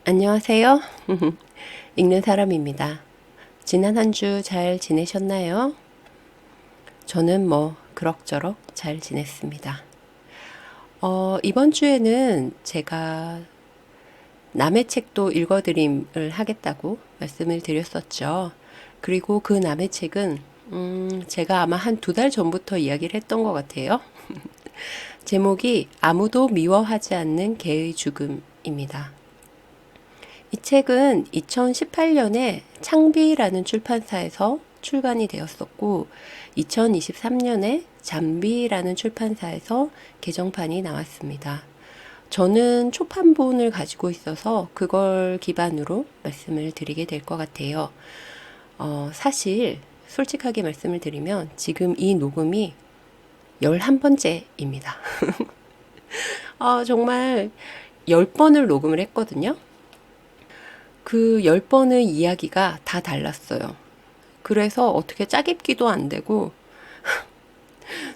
안녕하세요. 읽는 사람입니다. 지난 한 주 잘 지내셨나요? 저는 그럭저럭 잘 지냈습니다. 이번 주에는 제가 남의 책도 읽어드림을 하겠다고 말씀을 드렸었죠. 그리고 그 남의 책은 제가 아마 한 2달 전부터 이야기를 했던 것 같아요. 제목이 아무도 미워하지 않는 개의 죽음입니다. 이 책은 2018년에 창비라는 출판사에서 출간이 되었었고, 2023년에 잠비라는 출판사에서 개정판이 나왔습니다. 저는 초판본을 가지고 있어서 그걸 기반으로 말씀을 드리게 될 것 같아요. 사실 솔직하게 말씀을 드리면 지금 이 녹음이 11번째입니다. 정말 10번을 녹음을 했거든요. 그 10번의 이야기가 다 달랐어요. 그래서 어떻게 짜깁기도 안 되고,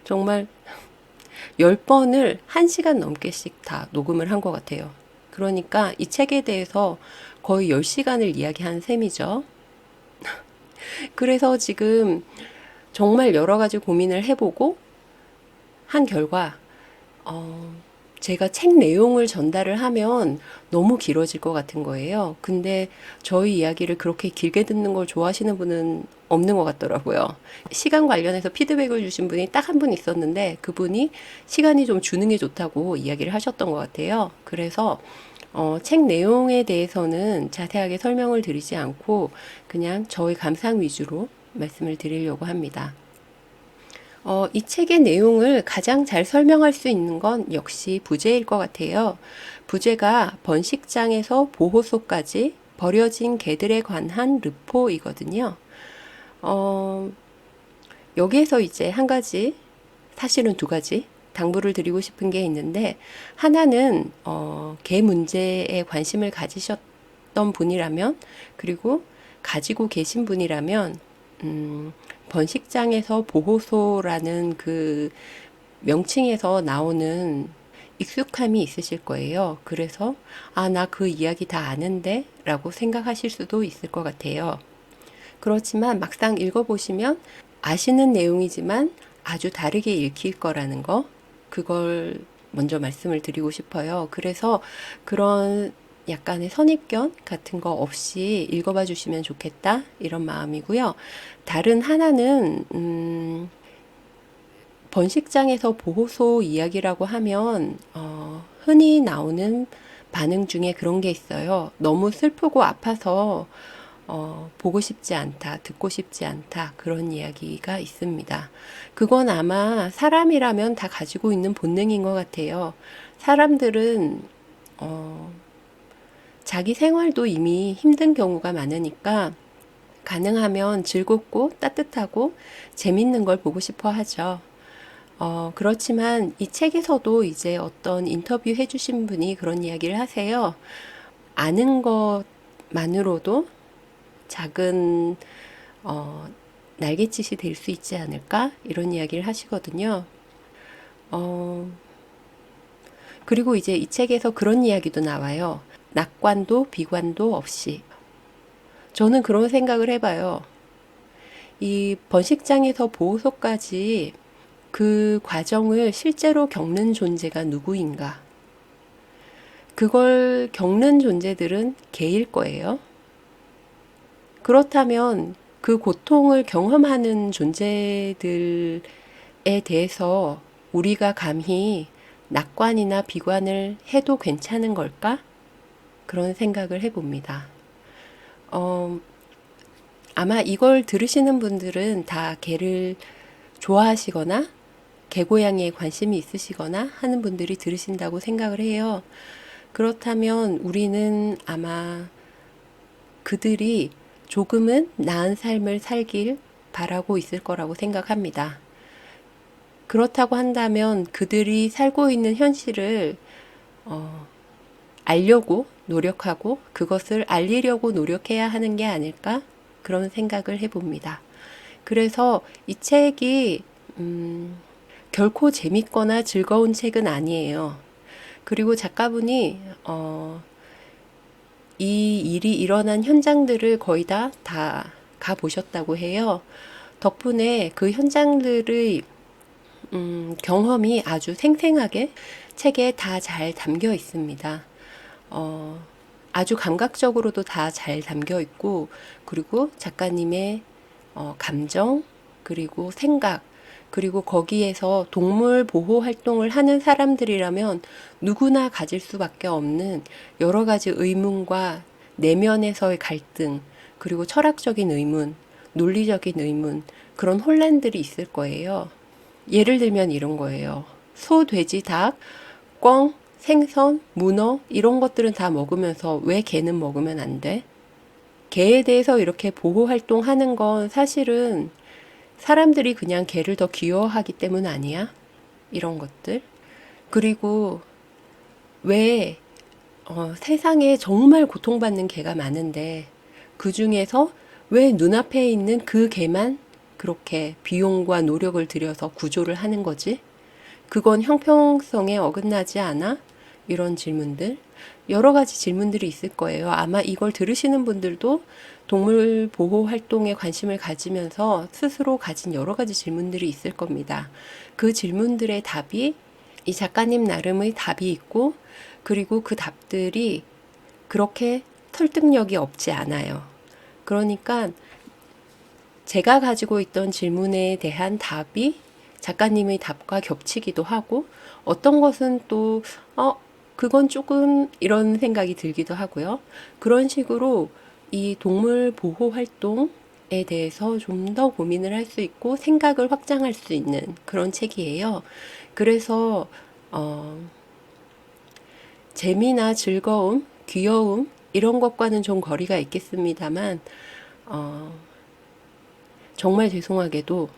정말 10번을 1시간 넘게씩 다 녹음을 한 것 같아요. 그러니까 이 책에 대해서 거의 10시간을 이야기한 셈이죠. 그래서 지금 정말 여러 가지 고민을 해보고 한 결과, 제가 책 내용을 전달을 하면 너무 길어질 것 같은 거예요. 근데 저희 이야기를 그렇게 길게 듣는 걸 좋아하시는 분은 없는 것 같더라고요. 시간 관련해서 피드백을 주신 분이 딱 한 분 있었는데 그분이 시간이 좀 주는 게 좋다고 이야기를 하셨던 것 같아요. 그래서 책 내용에 대해서는 자세하게 설명을 드리지 않고 그냥 저의 감상 위주로 말씀을 드리려고 합니다. 이 책의 내용을 가장 잘 설명할 수 있는 건 역시 부제일 것 같아요. 부제가 번식장에서 보호소까지 버려진 개들에 관한 르포이거든요. 어, 여기에서 이제 한 가지, 사실은 2가지 당부를 드리고 싶은 게 있는데, 하나는, 개 문제에 관심을 가지셨던 분이라면, 그리고 가지고 계신 분이라면, 번식장에서 보호소라는 그 명칭에서 나오는 익숙함이 있으실 거예요. 그래서, 나 그 이야기 다 아는데? 라고 생각하실 수도 있을 것 같아요. 그렇지만 막상 읽어보시면 아시는 내용이지만 아주 다르게 읽힐 거라는 거, 그걸 먼저 말씀을 드리고 싶어요. 그래서 그런 약간의 선입견 같은 거 없이 읽어봐 주시면 좋겠다, 이런 마음이고요. 다른 하나는, 번식장에서 보호소 이야기라고 하면, 흔히 나오는 반응 중에 그런 게 있어요. 너무 슬프고 아파서 보고 싶지 않다, 듣고 싶지 않다, 그런 이야기가 있습니다. 그건 아마 사람이라면 다 가지고 있는 본능인 것 같아요. 사람들은, 자기 생활도 이미 힘든 경우가 많으니까, 가능하면 즐겁고 따뜻하고 재밌는 걸 보고 싶어 하죠. 그렇지만 이 책에서도 이제 어떤 인터뷰 해주신 분이 그런 이야기를 하세요. 아는 것만으로도 작은 어, 날갯짓이 될 수 있지 않을까? 이런 이야기를 하시거든요. 어, 그리고 이제 이 책에서 그런 이야기도 나와요. 낙관도 비관도 없이. 저는 그런 생각을 해봐요. 이 번식장에서 보호소까지 그 과정을 실제로 겪는 존재가 누구인가? 그걸 겪는 존재들은 개일 거예요. 그렇다면 그 고통을 경험하는 존재들에 대해서 우리가 감히 낙관이나 비관을 해도 괜찮은 걸까? 그런 생각을 해봅니다. 어, 아마 이걸 들으시는 분들은 다 개를 좋아하시거나 개고양이에 관심이 있으시거나 하는 분들이 들으신다고 생각을 해요. 그렇다면 우리는 아마 그들이 조금은 나은 삶을 살길 바라고 있을 거라고 생각합니다. 그렇다고 한다면 그들이 살고 있는 현실을 알려고 노력하고 그것을 알리려고 노력해야 하는 게 아닐까? 그런 생각을 해봅니다. 그래서 이 책이 결코 재밌거나 즐거운 책은 아니에요. 그리고 작가분이 이 일이 일어난 현장들을 거의 다 가보셨다고 해요. 덕분에 그 현장들의 경험이 아주 생생하게 책에 다 잘 담겨 있습니다. 어, 아주 감각적으로도 다 잘 담겨 있고, 그리고 작가님의 감정, 그리고 생각, 그리고 거기에서 동물 보호 활동을 하는 사람들이라면 누구나 가질 수밖에 없는 여러 가지 의문과 내면에서의 갈등, 그리고 철학적인 의문, 논리적인 의문, 그런 혼란들이 있을 거예요. 예를 들면 이런 거예요. 소, 돼지, 닭, 꿩, 생선, 문어 이런 것들은 다 먹으면서 왜 개는 먹으면 안 돼? 개에 대해서 이렇게 보호 활동하는 건 사실은 사람들이 그냥 개를 더 귀여워하기 때문 아니야? 이런 것들. 그리고 왜 세상에 정말 고통받는 개가 많은데 그 중에서 왜 눈앞에 있는 그 개만 그렇게 비용과 노력을 들여서 구조를 하는 거지? 그건 형평성에 어긋나지 않아? 이런 질문들. 여러 가지 질문들이 있을 거예요. 아마 이걸 들으시는 분들도 동물 보호 활동에 관심을 가지면서 스스로 가진 여러 가지 질문들이 있을 겁니다. 그 질문들의 답이 이 작가님 나름의 답이 있고, 그리고 그 답들이 그렇게 설득력이 없지 않아요. 그러니까 제가 가지고 있던 질문에 대한 답이 작가님의 답과 겹치기도 하고, 어떤 것은 또, 그건 조금 이런 생각이 들기도 하고요. 그런 식으로 이 동물 보호 활동에 대해서 좀 더 고민을 할 수 있고 생각을 확장할 수 있는 그런 책이에요. 그래서, 재미나 즐거움, 귀여움, 이런 것과는 좀 거리가 있겠습니다만, 어, 정말 죄송하게도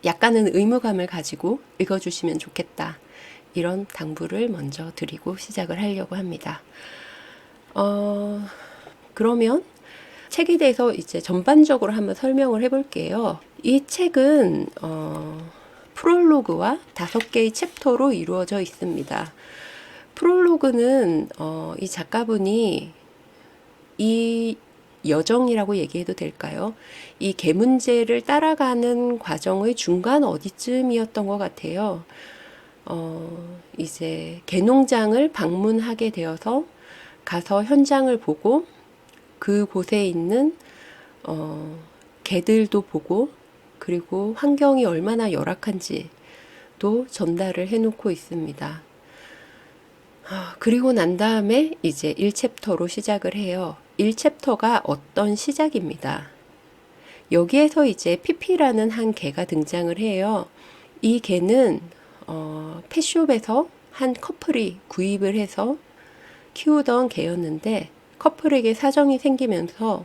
약간은 의무감을 가지고 읽어주시면 좋겠다. 이런 당부를 먼저 드리고 시작을 하려고 합니다. 그러면 책에 대해서 이제 전반적으로 한번 설명을 해볼게요. 이 책은 프롤로그와 5개의 챕터로 이루어져 있습니다. 프롤로그는 이 작가분이 이 여정이라고 얘기해도 될까요? 이 개 문제를 따라가는 과정의 중간 어디쯤이었던 것 같아요. 이제 개농장을 방문하게 되어서 가서 현장을 보고 그곳에 있는 개들도 보고, 그리고 환경이 얼마나 열악한지도 전달을 해놓고 있습니다. 그리고 난 다음에 이제 1챕터로 시작을 해요. 1챕터가 어떤 시작입니다. 여기에서 이제 피피라는 한 개가 등장을 해요. 이 개는 펫숍에서 한 커플이 구입을 해서 키우던 개였는데 커플에게 사정이 생기면서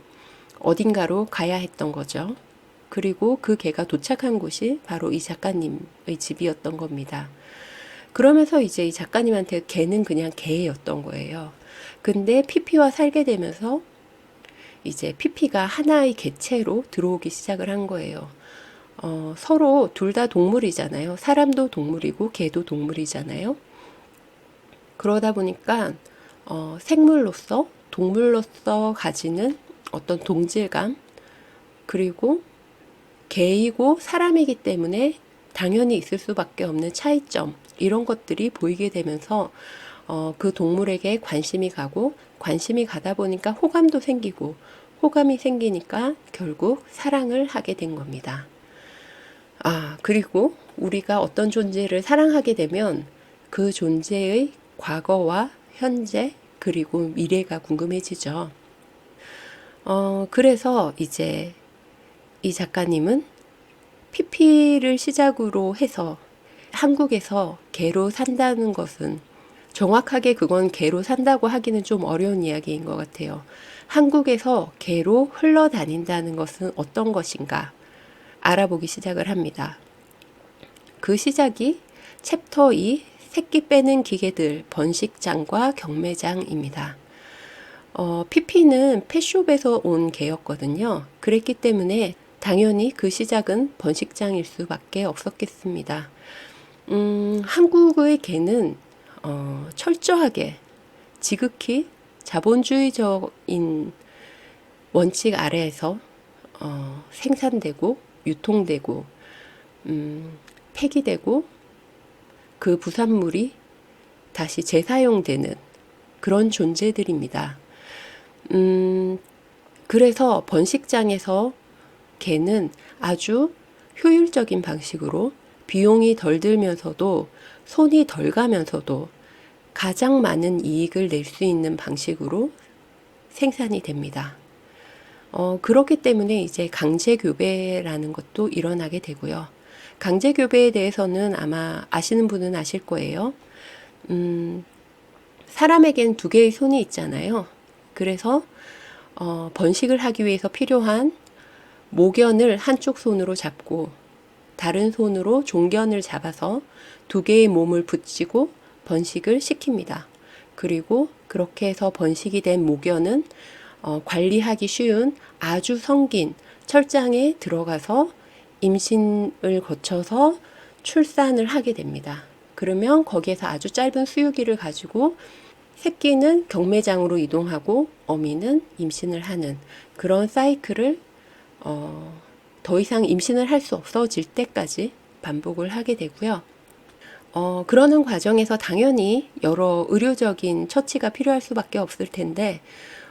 어딘가로 가야 했던 거죠. 그리고 그 개가 도착한 곳이 바로 이 작가님의 집이었던 겁니다. 그러면서 이제 이 작가님한테 개는 그냥 개였던 거예요. 근데 피피와 살게 되면서 이제 피피가 하나의 개체로 들어오기 시작을 한 거예요. 서로 둘 다 동물이잖아요. 사람도 동물이고 개도 동물이잖아요. 그러다 보니까 생물로서 동물로서 가지는 어떤 동질감, 그리고 개이고 사람이기 때문에 당연히 있을 수밖에 없는 차이점, 이런 것들이 보이게 되면서 그 동물에게 관심이 가고, 관심이 가다 보니까 호감도 생기고, 호감이 생기니까 결국 사랑을 하게 된 겁니다. 그리고 우리가 어떤 존재를 사랑하게 되면 그 존재의 과거와 현재, 그리고 미래가 궁금해지죠. 그래서 이제 이 작가님은 피피를 시작으로 해서 한국에서 개로 산다는 것은, 정확하게 그건 개로 산다고 하기는 좀 어려운 이야기인 것 같아요. 한국에서 개로 흘러다닌다는 것은 어떤 것인가 알아보기 시작을 합니다. 그 시작이 챕터 2 새끼 빼는 기계들 번식장과 경매장입니다. 피피는 펫숍에서 온 개였거든요. 그랬기 때문에 당연히 그 시작은 번식장일 수밖에 없었겠습니다. 한국의 개는 철저하게 지극히 자본주의적인 원칙 아래에서 생산되고 유통되고 폐기되고 그 부산물이 다시 재사용되는 그런 존재들입니다. 그래서 번식장에서 개는 아주 효율적인 방식으로 비용이 덜 들면서도 손이 덜 가면서도 가장 많은 이익을 낼 수 있는 방식으로 생산이 됩니다. 그렇기 때문에 이제 강제교배라는 것도 일어나게 되고요. 강제교배에 대해서는 아마 아시는 분은 아실 거예요. 사람에겐 두 개의 손이 있잖아요. 그래서 번식을 하기 위해서 필요한 모견을 한쪽 손으로 잡고 다른 손으로 종견을 잡아서 두 개의 몸을 붙이고 번식을 시킵니다. 그리고 그렇게 해서 번식이 된 모견은 관리하기 쉬운 아주 성긴 철장에 들어가서 임신을 거쳐서 출산을 하게 됩니다. 그러면 거기에서 아주 짧은 수유기를 가지고 새끼는 경매장으로 이동하고 어미는 임신을 하는 그런 사이클을 더 이상 임신을 할 수 없어질 때까지 반복을 하게 되고요. 그러는 과정에서 당연히 여러 의료적인 처치가 필요할 수밖에 없을 텐데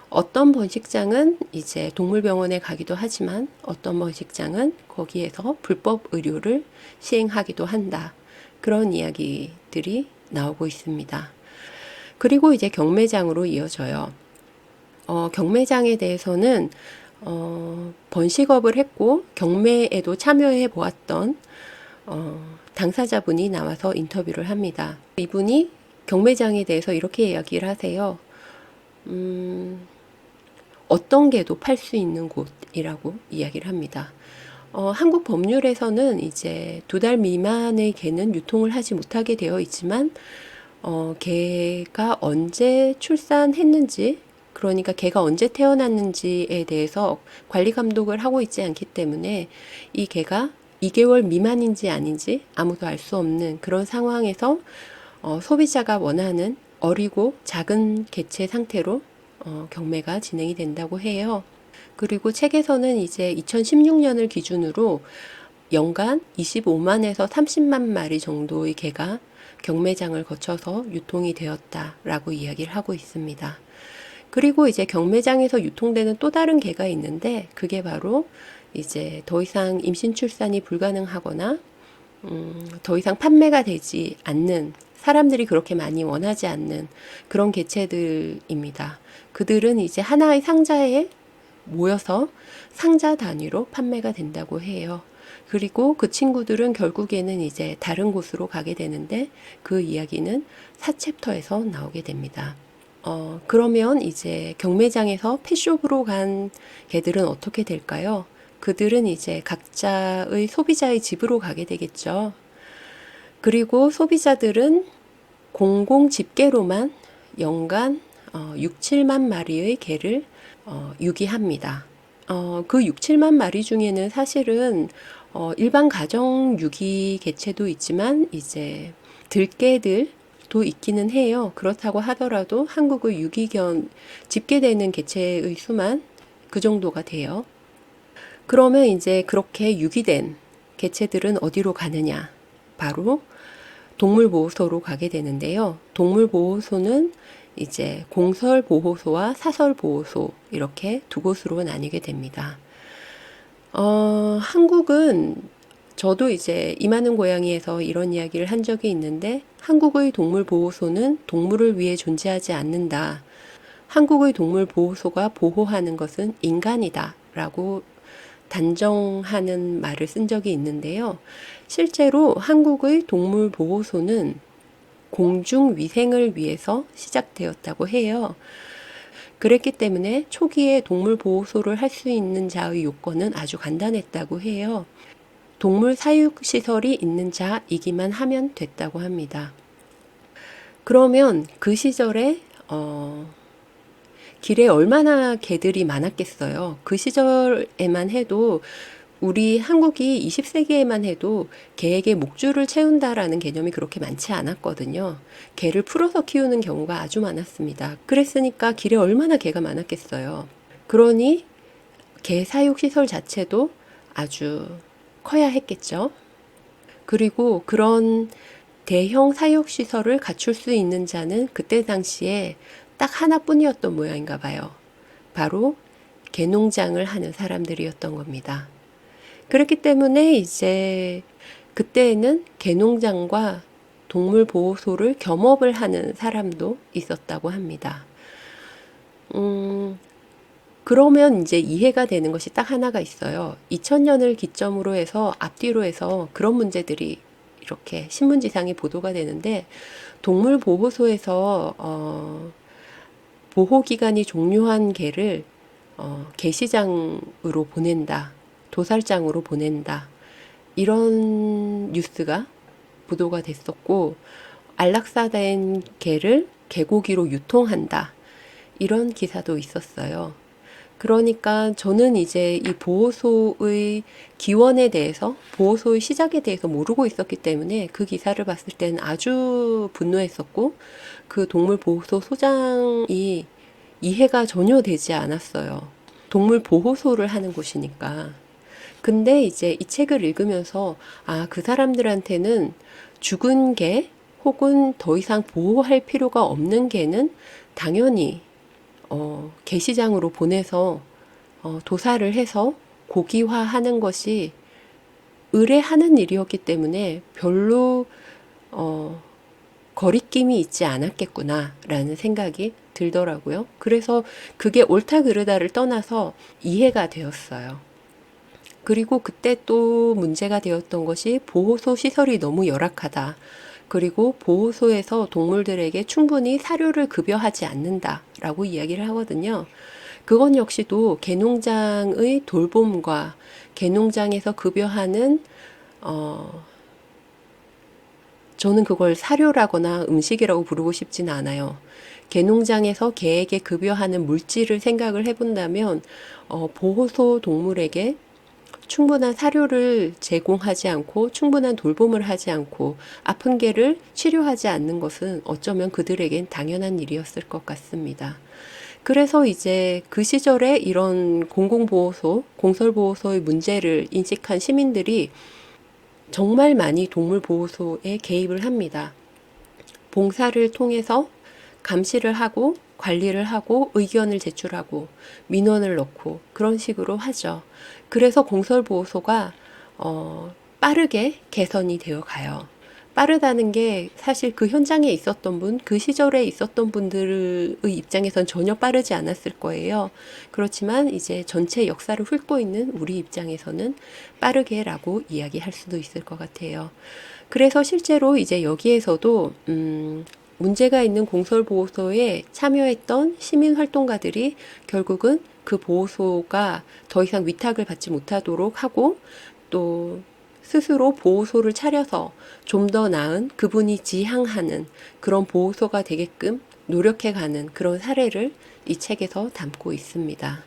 어떤 번식장은 이제 동물병원에 가기도 하지만 어떤 번식장은 거기에서 불법 의료를 시행하기도 한다. 그런 이야기들이 나오고 있습니다. 그리고 이제 경매장으로 이어져요. 경매장에 대해서는 번식업을 했고 경매에도 참여해 보았던 당사자분이 나와서 인터뷰를 합니다. 이분이 경매장에 대해서 이렇게 이야기를 하세요. 어떤 개도 팔 수 있는 곳이라고 이야기를 합니다. 한국 법률에서는 이제 2달 미만의 개는 유통을 하지 못하게 되어 있지만 개가 언제 출산했는지 그러니까 개가 언제 태어났는지에 대해서 관리 감독을 하고 있지 않기 때문에 이 개가 2개월 미만인지 아닌지 아무도 알 수 없는 그런 상황에서 소비자가 원하는 어리고 작은 개체 상태로 경매가 진행이 된다고 해요. 그리고 책에서는 이제 2016년을 기준으로 연간 25만에서 30만 마리 정도의 개가 경매장을 거쳐서 유통이 되었다라고 이야기를 하고 있습니다. 그리고 이제 경매장에서 유통되는 또 다른 개가 있는데 그게 바로 이제 더 이상 임신 출산이 불가능하거나 더 이상 판매가 되지 않는 사람들이 그렇게 많이 원하지 않는 그런 개체들입니다. 그들은 이제 하나의 상자에 모여서 상자 단위로 판매가 된다고 해요. 그리고 그 친구들은 결국에는 이제 다른 곳으로 가게 되는데 그 이야기는 4챕터에서 나오게 됩니다. 그러면 이제 경매장에서 펫숍으로 간 개들은 어떻게 될까요? 그들은 이제 각자의 소비자의 집으로 가게 되겠죠. 그리고 소비자들은 공공 집계로만 연간 6, 7만 마리의 개를 유기합니다. 그 6, 7만 마리 중에는 사실은 일반 가정 유기 개체도 있지만 이제 들개들도 있기는 해요. 그렇다고 하더라도 한국의 유기견 집계되는 개체의 수만 그 정도가 돼요. 그러면 이제 그렇게 유기된 개체들은 어디로 가느냐? 바로 동물보호소로 가게 되는데요. 동물보호소는 이제 공설보호소와 사설보호소 이렇게 두 곳으로 나뉘게 됩니다. 한국은 저도 이제 이만한 고양이에서 이런 이야기를 한 적이 있는데 한국의 동물보호소는 동물을 위해 존재하지 않는다. 한국의 동물보호소가 보호하는 것은 인간이다 라고 단정하는 말을 쓴 적이 있는데요. 실제로 한국의 동물보호소는 공중위생을 위해서 시작되었다고 해요. 그랬기 때문에 초기에 동물보호소를 할 수 있는 자의 요건은 아주 간단했다고 해요. 동물 사육시설이 있는 자이기만 하면 됐다고 합니다. 그러면 그 시절에 길에 얼마나 개들이 많았겠어요. 그 시절에만 해도 우리 한국이 20세기에만 해도 개에게 목줄을 채운다라는 개념이 그렇게 많지 않았거든요. 개를 풀어서 키우는 경우가 아주 많았습니다. 그랬으니까 길에 얼마나 개가 많았겠어요. 그러니 개 사육 시설 자체도 아주 커야 했겠죠. 그리고 그런 대형 사육 시설을 갖출 수 있는 자는 그때 당시에 딱 하나뿐이었던 모양인가 봐요. 바로 개농장을 하는 사람들이었던 겁니다. 그렇기 때문에 이제 그때에는 개농장과 동물보호소를 겸업을 하는 사람도 있었다고 합니다. 그러면 이제 이해가 되는 것이 딱 하나가 있어요. 2000년을 기점으로 해서 앞뒤로 해서 그런 문제들이 이렇게 신문지상에 보도가 되는데 동물보호소에서 보호기간이 종료한 개를 개시장으로 보낸다. 도살장으로 보낸다. 이런 뉴스가 보도가 됐었고 안락사된 개를 개고기로 유통한다. 이런 기사도 있었어요. 그러니까 저는 이제 이 보호소의 기원에 대해서, 보호소의 시작에 대해서 모르고 있었기 때문에 그 기사를 봤을 때는 아주 분노했었고, 그 동물보호소 소장이 이해가 전혀 되지 않았어요. 동물보호소를 하는 곳이니까. 근데 이제 이 책을 읽으면서, 아, 그 사람들한테는 죽은 개 혹은 더 이상 보호할 필요가 없는 개는 당연히 개시장으로 보내서 도살을 해서 고기화하는 것이 의뢰하는 일이었기 때문에 별로 거리낌이 있지 않았겠구나라는 생각이 들더라고요. 그래서 그게 옳다 그르다를 떠나서 이해가 되었어요. 그리고 그때 또 문제가 되었던 것이 보호소 시설이 너무 열악하다. 그리고 보호소에서 동물들에게 충분히 사료를 급여하지 않는다라고 이야기를 하거든요. 그건 역시도 개농장의 돌봄과 개농장에서 급여하는 저는 그걸 사료라거나 음식이라고 부르고 싶진 않아요. 개농장에서 개에게 급여하는 물질을 생각을 해본다면 보호소 동물에게 충분한 사료를 제공하지 않고 충분한 돌봄을 하지 않고 아픈 개를 치료하지 않는 것은 어쩌면 그들에겐 당연한 일이었을 것 같습니다. 그래서 이제 그 시절에 이런 공공보호소, 공설보호소의 문제를 인식한 시민들이 정말 많이 동물보호소에 개입을 합니다. 봉사를 통해서 감시를 하고 관리를 하고 의견을 제출하고 민원을 넣고 그런 식으로 하죠. 그래서 공설보호소가 빠르게 개선이 되어 가요. 빠르다는 게 사실 그 현장에 있었던 분, 그 시절에 있었던 분들의 입장에선 전혀 빠르지 않았을 거예요. 그렇지만 이제 전체 역사를 훑고 있는 우리 입장에서는 빠르게라고 이야기할 수도 있을 것 같아요. 그래서 실제로 이제 여기에서도 문제가 있는 공설보호소에 참여했던 시민활동가들이 결국은 그 보호소가 더 이상 위탁을 받지 못하도록 하고 또 스스로 보호소를 차려서 좀 더 나은 그분이 지향하는 그런 보호소가 되게끔 노력해가는 그런 사례를 이 책에서 담고 있습니다.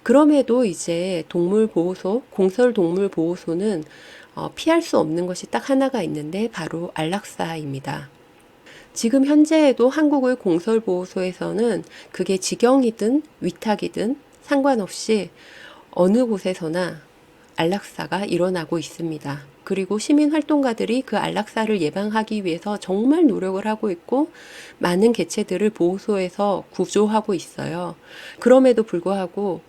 그럼에도 이제 동물보호소, 공설동물보호소는 피할 수 없는 것이 딱 하나가 있는데 바로 안락사입니다. 지금 현재에도 한국의 공설보호소에서는 그게 직영이든 위탁이든 상관없이 어느 곳에서나 안락사가 일어나고 있습니다. 그리고 시민활동가들이 그 안락사를 예방하기 위해서 정말 노력을 하고 있고 많은 개체들을 보호소에서 구조하고 있어요. 그럼에도 불구하고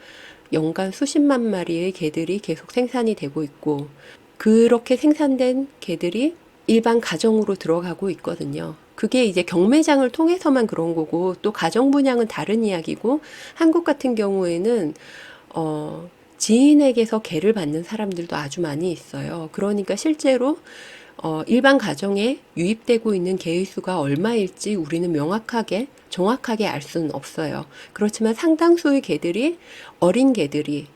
연간 수십만 마리의 개들이 계속 생산이 되고 있고 그렇게 생산된 개들이 일반 가정으로 들어가고 있거든요. 그게 이제 경매장을 통해서만 그런 거고 또 가정 분양은 다른 이야기고 한국 같은 경우에는 지인에게서 개를 받는 사람들도 아주 많이 있어요. 그러니까 실제로 일반 가정에 유입되고 있는 개의 수가 얼마일지 우리는 명확하게 정확하게 알 수는 없어요. 그렇지만 상당수의 개들이 어린 개들이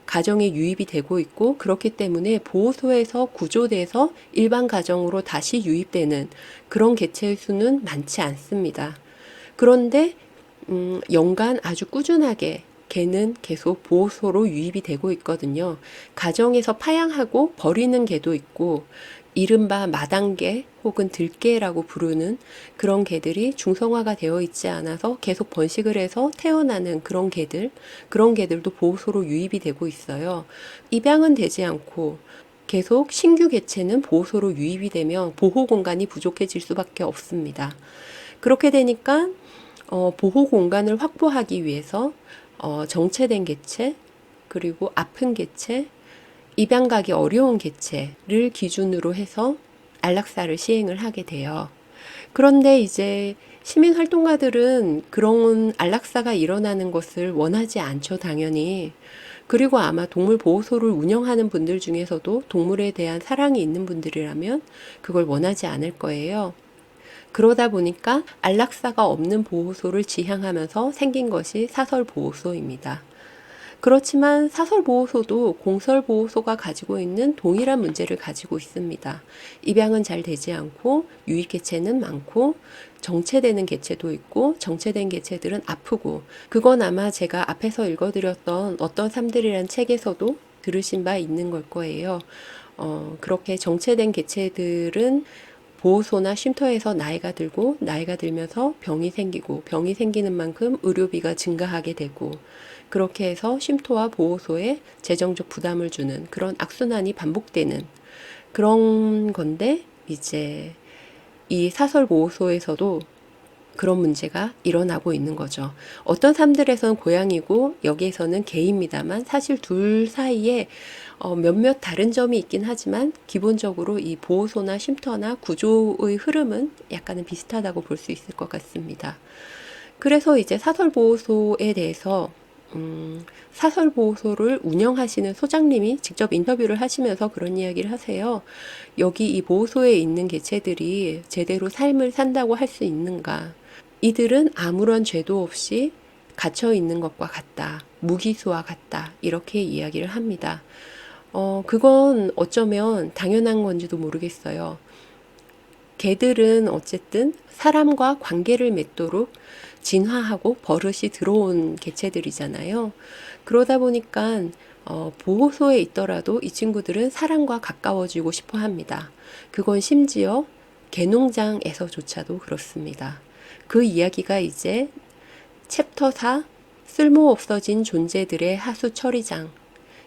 가정에 유입이 되고 있고 그렇기 때문에 보호소에서 구조돼서 일반 가정으로 다시 유입되는 그런 개체의 수는 많지 않습니다. 그런데 연간 아주 꾸준하게 개는 계속 보호소로 유입이 되고 있거든요. 가정에서 파양하고 버리는 개도 있고, 이른바 마당개 혹은 들개라고 부르는 그런 개들이 중성화가 되어 있지 않아서 계속 번식을 해서 태어나는 그런 개들도 보호소로 유입이 되고 있어요. 입양은 되지 않고 계속 신규 개체는 보호소로 유입이 되면 보호 공간이 부족해질 수밖에 없습니다. 그렇게 되니까 보호 공간을 확보하기 위해서 정체된 개체, 그리고 아픈 개체, 입양 가기 어려운 개체를 기준으로 해서 안락사를 시행을 하게 돼요. 그런데 이제 시민 활동가들은 그런 안락사가 일어나는 것을 원하지 않죠, 당연히. 그리고 아마 동물 보호소를 운영하는 분들 중에서도 동물에 대한 사랑이 있는 분들이라면 그걸 원하지 않을 거예요. 그러다 보니까 안락사가 없는 보호소를 지향하면서 생긴 것이 사설보호소입니다. 그렇지만 사설보호소도 공설보호소가 가지고 있는 동일한 문제를 가지고 있습니다. 입양은 잘 되지 않고 유입개체는 많고 정체되는 개체도 있고 정체된 개체들은 아프고, 그건 아마 제가 앞에서 읽어드렸던 어떤 삶들이란 책에서도 들으신 바 있는 걸 거예요. 그렇게 정체된 개체들은 보호소나 쉼터에서 나이가 들고 나이가 들면서 병이 생기고 병이 생기는 만큼 의료비가 증가하게 되고, 그렇게 해서 쉼터와 보호소에 재정적 부담을 주는 그런 악순환이 반복되는 그런 건데, 이제 이 사설보호소에서도 그런 문제가 일어나고 있는 거죠. 어떤 삶들에서는 고양이고 여기에서는 개입니다만 사실 둘 사이에 몇몇 다른 점이 있긴 하지만 기본적으로 이 보호소나 쉼터나 구조의 흐름은 약간은 비슷하다고 볼 수 있을 것 같습니다. 그래서 이제 사설보호소에 대해서 사설보호소를 운영하시는 소장님이 직접 인터뷰를 하시면서 그런 이야기를 하세요. 여기 이 보호소에 있는 개체들이 제대로 삶을 산다고 할 수 있는가? 이들은 아무런 죄도 없이 갇혀 있는 것과 같다. 무기수와 같다. 이렇게 이야기를 합니다. 그건 어쩌면 당연한 건지도 모르겠어요. 개들은 어쨌든 사람과 관계를 맺도록 진화하고 버릇이 들어온 개체들이잖아요. 그러다 보니까 보호소에 있더라도 이 친구들은 사람과 가까워지고 싶어 합니다. 그건 심지어 개농장에서조차도 그렇습니다. 그 이야기가 이제 챕터 4 쓸모없어진 존재들의 하수 처리장,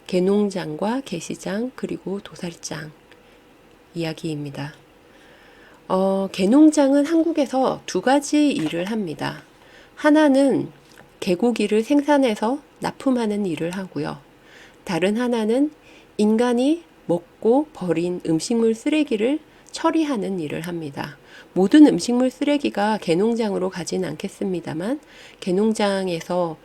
개농장과 개시장 그리고 도살장 이야기입니다. 개농장은 한국에서 두 가지 일을 합니다. 하나는 개고기를 생산해서 납품하는 일을 하고요. 다른 하나는 인간이 먹고 버린 음식물 쓰레기를 처리하는 일을 합니다. 모든 음식물 쓰레기가 개농장으로 가진 않겠습니다만 개농장에서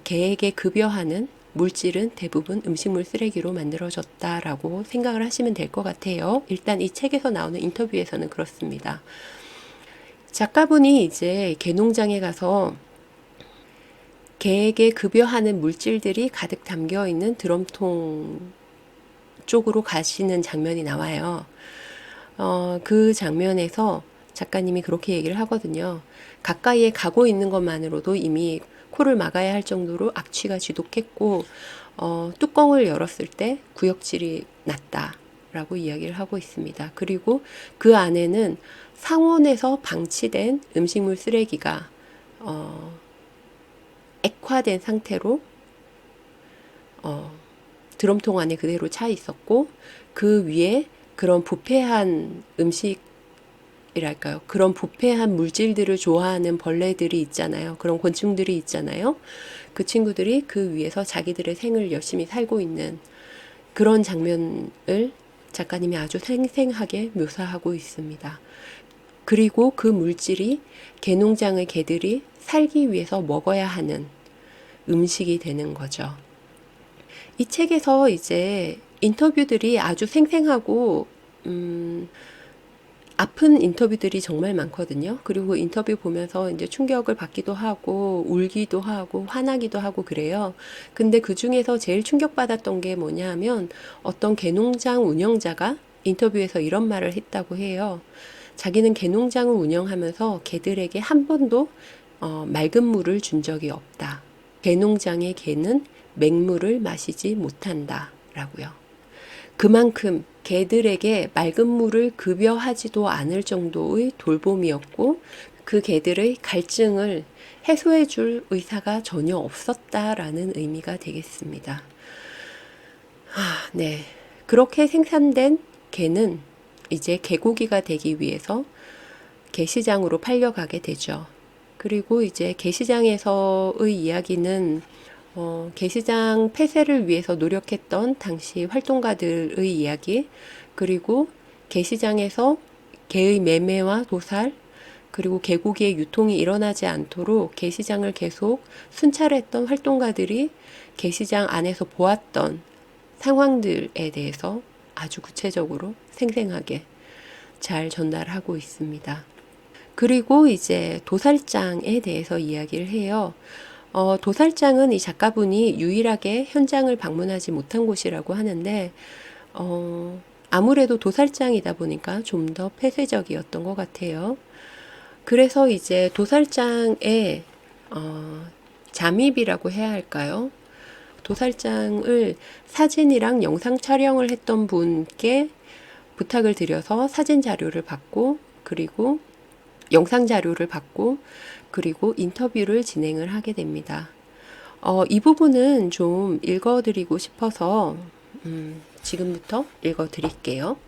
개에게 급여하는 물질은 대부분 음식물 쓰레기로 만들어졌다라고 생각을 하시면 될 것 같아요. 일단 이 책에서 나오는 인터뷰에서는 그렇습니다. 작가분이 이제 개농장에 가서 개에게 급여하는 물질들이 가득 담겨 있는 드럼통 쪽으로 가시는 장면이 나와요. 그 장면에서 작가님이 그렇게 얘기를 하거든요. 가까이에 가고 있는 것만으로도 이미 코를 막아야 할 정도로 악취가 지독했고, 뚜껑을 열었을 때 구역질이 났다라고 이야기를 하고 있습니다. 그리고 그 안에는 상온에서 방치된 음식물 쓰레기가 액화된 상태로 드럼통 안에 그대로 차 있었고, 그 위에 그런 부패한 음식이랄까요? 그런 부패한 물질들을 좋아하는 벌레들이 있잖아요. 그런 곤충들이 있잖아요. 그 친구들이 그 위에서 자기들의 생을 열심히 살고 있는 그런 장면을 작가님이 아주 생생하게 묘사하고 있습니다. 그리고 그 물질이 개농장의 개들이 살기 위해서 먹어야 하는 음식이 되는 거죠. 이 책에서 이제 인터뷰들이 아주 생생하고 아픈 인터뷰들이 정말 많거든요. 그리고 인터뷰 보면서 이제 충격을 받기도 하고 울기도 하고 화나기도 하고 그래요. 근데 그 중에서 제일 충격받았던 게 뭐냐 하면 어떤 개농장 운영자가 인터뷰에서 이런 말을 했다고 해요. 자기는 개농장을 운영하면서 개들에게 한 번도 맑은 물을 준 적이 없다. 개농장의 개는 맹물을 마시지 못한다 라고요. 그만큼 개들에게 맑은 물을 급여하지도 않을 정도의 돌봄이었고 그 개들의 갈증을 해소해 줄 의사가 전혀 없었다라는 의미가 되겠습니다. 네. 그렇게 생산된 개는 이제 개고기가 되기 위해서 개시장으로 팔려가게 되죠. 그리고 이제 개시장에서의 이야기는 개시장 폐쇄를 위해서 노력했던 당시 활동가들의 이야기, 그리고 개시장에서 개의 매매와 도살, 그리고 개고기의 유통이 일어나지 않도록 개시장을 계속 순찰했던 활동가들이 개시장 안에서 보았던 상황들에 대해서 아주 구체적으로 생생하게 잘 전달하고 있습니다. 그리고 이제 도살장에 대해서 이야기를 해요. 도살장은 이 작가분이 유일하게 현장을 방문하지 못한 곳이라고 하는데, 아무래도 도살장이다 보니까 좀 더 폐쇄적이었던 것 같아요. 그래서 이제 도살장에, 잠입이라고 해야 할까요? 도살장을 사진이랑 영상 촬영을 했던 분께 부탁을 드려서 사진 자료를 받고, 그리고 영상 자료를 받고, 그리고 인터뷰를 진행을 하게 됩니다. 이 부분은 좀 읽어드리고 싶어서 지금부터 읽어드릴게요.